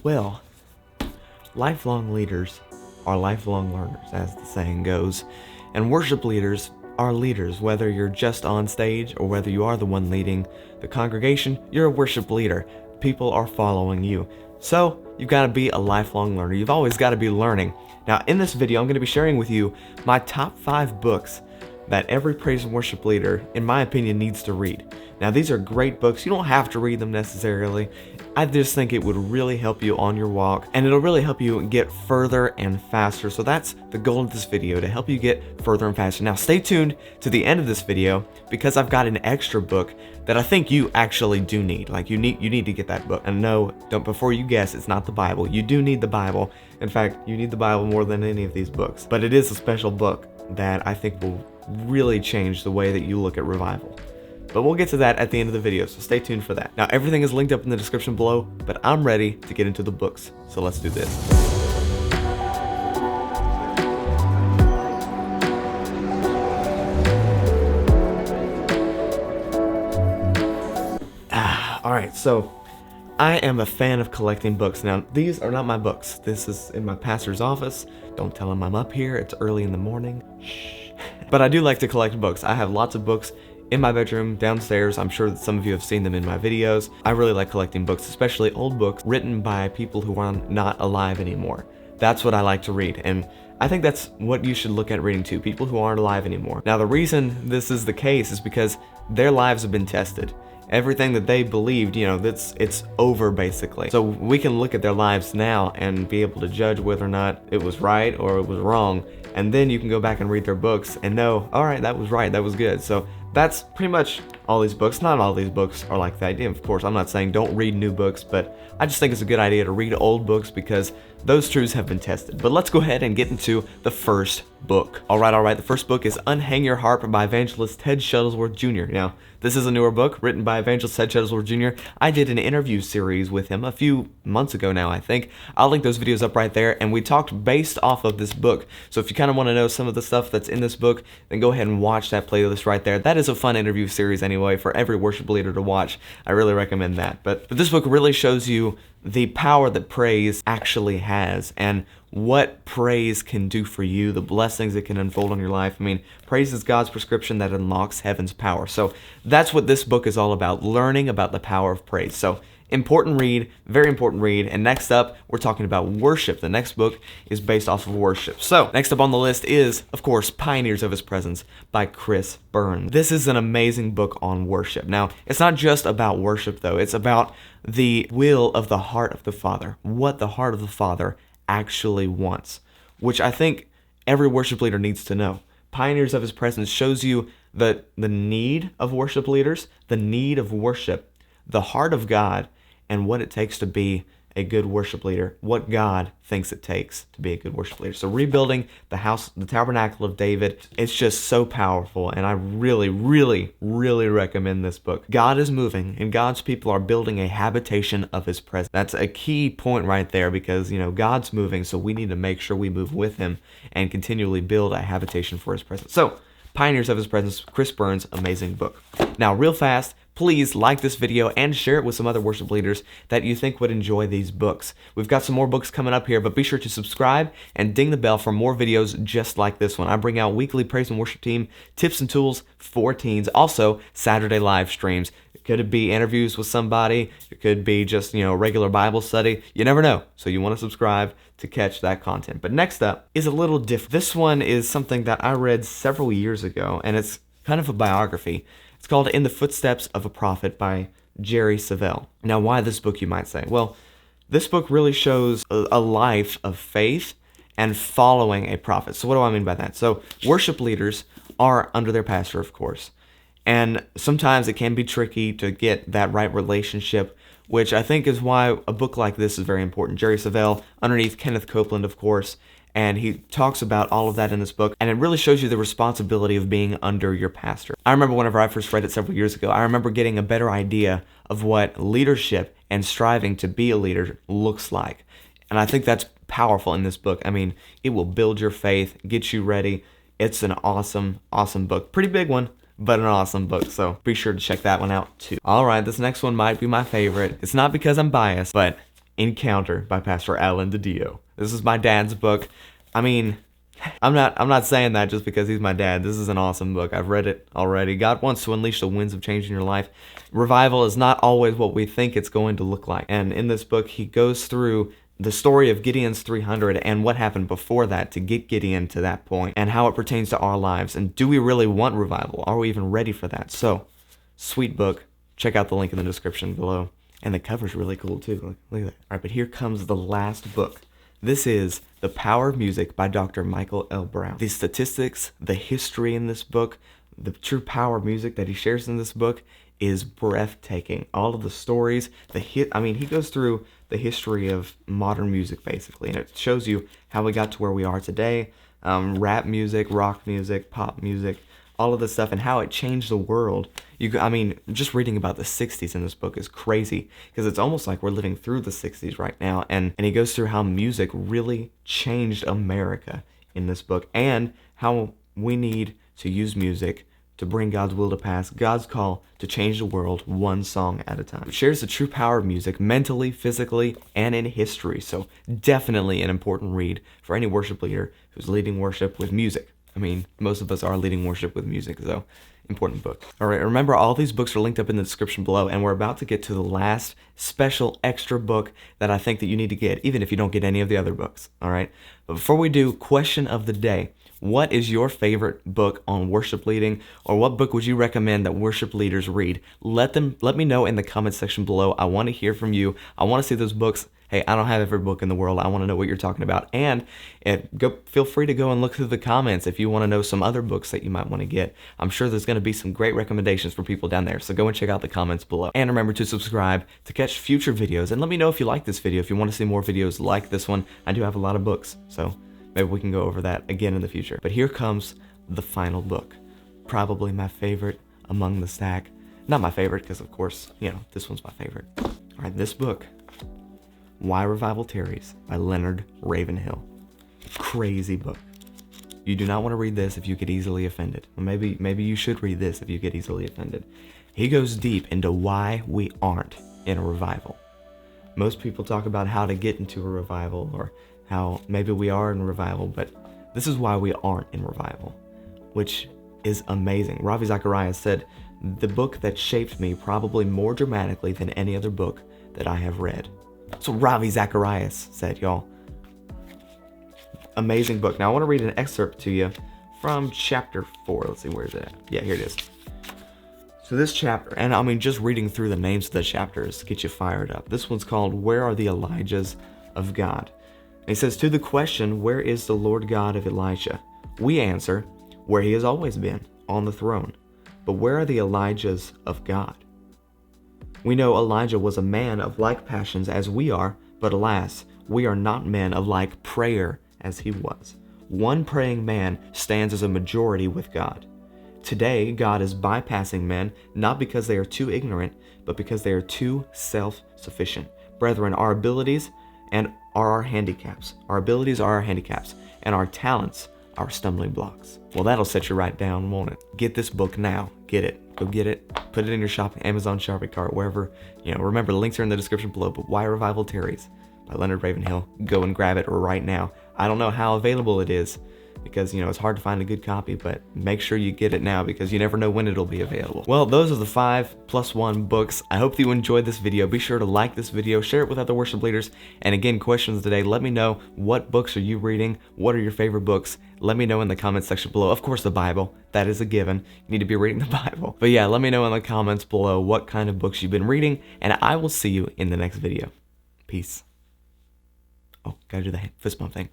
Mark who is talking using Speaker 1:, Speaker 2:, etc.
Speaker 1: Well, lifelong leaders are lifelong learners, as the saying goes, and worship leaders are leaders. Whether you're just on stage or whether you are the one leading the congregation, you're a worship leader. People are following you. So you've got to be a lifelong learner. You've always got to be learning. Now, in this video, I'm going to be sharing with you my top 5 books that every praise and worship leader, in my opinion, needs to read. Now, these are great books. You don't have to read them necessarily. I just think it would really help you on your walk, and it'll really help you get further and faster. So that's the goal of this video, to help you get further and faster. Now, stay tuned to the end of this video, because I've got an extra book that I think you actually do need. Like, you need to get that book. And no, don't, before you guess, it's not the Bible. You do need the Bible. In fact, you need the Bible more than any of these books. But it is a special book that I think will really change the way that you look at revival. But we'll get to that at the end of the video, so stay tuned for that. Now, everything is linked up in the description below, but I'm ready to get into the books. So let's do this. Alright, so I am a fan of collecting books. Now, these are not my books. This is in my pastor's office. Don't tell him I'm up here. It's early in the morning. Shh. But I do like to collect books. I have lots of books in my bedroom, downstairs. I'm sure that some of you have seen them in my videos. I really like collecting books, especially old books written by people who are not alive anymore. That's what I like to read, and I think that's what you should look at reading too, people who aren't alive anymore. Now, the reason this is the case is because their lives have been tested. Everything that they believed, it's over basically. So we can look at their lives now and be able to judge whether or not it was right or it was wrong. And then you can go back and read their books and know, all right, that was right, that was good. So that's pretty much all these books. Not all these books are like that. Of course, I'm not saying don't read new books, but I just think it's a good idea to read old books because those truths have been tested. But let's go ahead and get into the first book. All right. The first book is Unhang Your Harp by evangelist Ted Shuttlesworth Jr. Now, this is a newer book written by evangelist Ted Shuttlesworth Jr. I did an interview series with him a few months ago now, I think. I'll link those videos up right there, and we talked based off of this book. So if you kind of want to know some of the stuff that's in this book, then go ahead and watch that playlist right there. That is a fun interview series anyway for every worship leader to watch. I really recommend that. But this book really shows you the power that praise actually has and what praise can do for you, the blessings it can unfold on your life. I mean, praise is God's prescription that unlocks heaven's power. So that's what this book is all about, learning about the power of praise. So important read, very important read. And next up, we're talking about worship. The next book is based off of worship. So next up on the list is, of course, Pioneers of His Presence by Chris Burns. This is an amazing book on worship. Now, it's not just about worship, though. It's about the will of the heart of the Father, what the heart of the Father actually wants, which I think every worship leader needs to know. Pioneers of His Presence shows you the need of worship leaders, the need of worship, the heart of God, and what it takes to be a good worship leader, what God thinks it takes to be a good worship leader. So rebuilding the house, the tabernacle of David, it's just so powerful, and I really, really, really recommend this book. God is moving, and God's people are building a habitation of His presence. That's a key point right there, because, God's moving, so we need to make sure we move with Him and continually build a habitation for His presence. So, Pioneers of His Presence, Chris Burns, amazing book. Now, real fast, please like this video and share it with some other worship leaders that you think would enjoy these books. We've got some more books coming up here, but be sure to subscribe and ding the bell for more videos just like this one. I bring out weekly praise and worship team tips and tools for teens. Also, Saturday live streams. Could it be interviews with somebody? It could be just, regular Bible study. You never know. So you want to subscribe to catch that content. But next up is a little different. This one is something that I read several years ago, and it's kind of a biography. It's called In the Footsteps of a Prophet by Jerry Savelle. Now, why this book, you might say? Well, this book really shows a life of faith and following a prophet. So what do I mean by that? So worship leaders are under their pastor, of course. And sometimes it can be tricky to get that right relationship, which I think is why a book like this is very important. Jerry Savelle, underneath Kenneth Copeland, of course, and he talks about all of that in this book, and it really shows you the responsibility of being under your pastor. I remember whenever I first read it several years ago, I remember getting a better idea of what leadership and striving to be a leader looks like. And I think that's powerful in this book. I mean, it will build your faith, get you ready. It's an awesome, awesome book. Pretty big one, but an awesome book, so be sure to check that one out too. All right, this next one might be my favorite. It's not because I'm biased, but Encounter by Pastor Alan DiDio. This is my dad's book. I mean, I'm not saying that just because he's my dad. This is an awesome book. I've read it already. God wants to unleash the winds of change in your life. Revival is not always what we think it's going to look like. And in this book, he goes through the story of Gideon's 300 and what happened before that to get Gideon to that point and how it pertains to our lives. And do we really want revival? Are we even ready for that? So, sweet book. Check out the link in the description below. And the cover's really cool too. Look at that. All right, but here comes the last book. This is The Power of Music by Dr. Michael L. Brown. The statistics, the history in this book, the true power of music that he shares in this book is breathtaking. All of the stories, he goes through the history of modern music basically, and it shows you how we got to where we are today. Rap music, rock music, pop music, all of this stuff, and how it changed the world. Just reading about the 60s in this book is crazy, because it's almost like we're living through the 60s right now, and he goes through how music really changed America in this book, and how we need to use music to bring God's will to pass, God's call to change the world one song at a time. It shares the true power of music mentally, physically, and in history, so definitely an important read for any worship leader who's leading worship with music. Most of us are leading worship with music, so important book. All right, remember all these books are linked up in the description below, and we're about to get to the last special extra book that I think that you need to get, even if you don't get any of the other books, all right? But before we do, question of the day. What is your favorite book on worship leading, or what book would you recommend that worship leaders read? Let me know in the comment section below. I want to hear from you. I want to see those books. Hey, I don't have every book in the world. I want to know what you're talking about. And feel free to go and look through the comments if you want to know some other books that you might want to get. I'm sure there's going to be some great recommendations for people down there. So go and check out the comments below. And remember to subscribe to catch future videos. And let me know if you like this video. If you want to see more videos like this one, I do have a lot of books. So maybe we can go over that again in the future. But here comes the final book. Probably my favorite among the stack. Not my favorite because, of course, this one's my favorite. All right, this book, Why Revival Tarries by Leonard Ravenhill. Crazy book. You do not want to read this if you get easily offended. Or maybe you should read this if you get easily offended. He goes deep into why we aren't in a revival. Most people talk about how to get into a revival, or how maybe we are in revival, but this is why we aren't in revival, which is amazing. Ravi Zacharias said, "The book that shaped me probably more dramatically than any other book that I have read." So Ravi Zacharias said, y'all. Amazing book. Now I want to read an excerpt to you from chapter 4. Let's see, where is it at? Yeah, here it is. So this chapter, and just reading through the names of the chapters gets you fired up. This one's called, Where Are the Elijahs of God? And he says, to the question, where is the Lord God of Elijah? We answer, where he has always been, on the throne. But where are the Elijahs of God? We know Elijah was a man of like passions as we are, but alas, we are not men of like prayer as he was. One praying man stands as a majority with God. Today, God is bypassing men, not because they are too ignorant, but because they are too self-sufficient. Brethren, our abilities are our handicaps. Our abilities are our handicaps, and our talents are stumbling blocks. Well, that'll set you right down, won't it? Get this book now. Get it. Go get it. Put it in your Amazon shopping cart, wherever. Remember, the links are in the description below, but Why Revival Tarries by Leonard Ravenhill. Go and grab it right now. I don't know how available it is, because it's hard to find a good copy, but make sure you get it now, because you never know when it'll be available. Well, those are the 5+1 books. I hope that you enjoyed this video. Be sure to like this video, share it with other worship leaders, and again, questions today. Let me know, what books are you reading? What are your favorite books? Let me know in the comments section below. Of course, the Bible. That is a given. You need to be reading the Bible. But yeah, let me know in the comments below what kind of books you've been reading, and I will see you in the next video. Peace. Oh, gotta do the fist bump thing.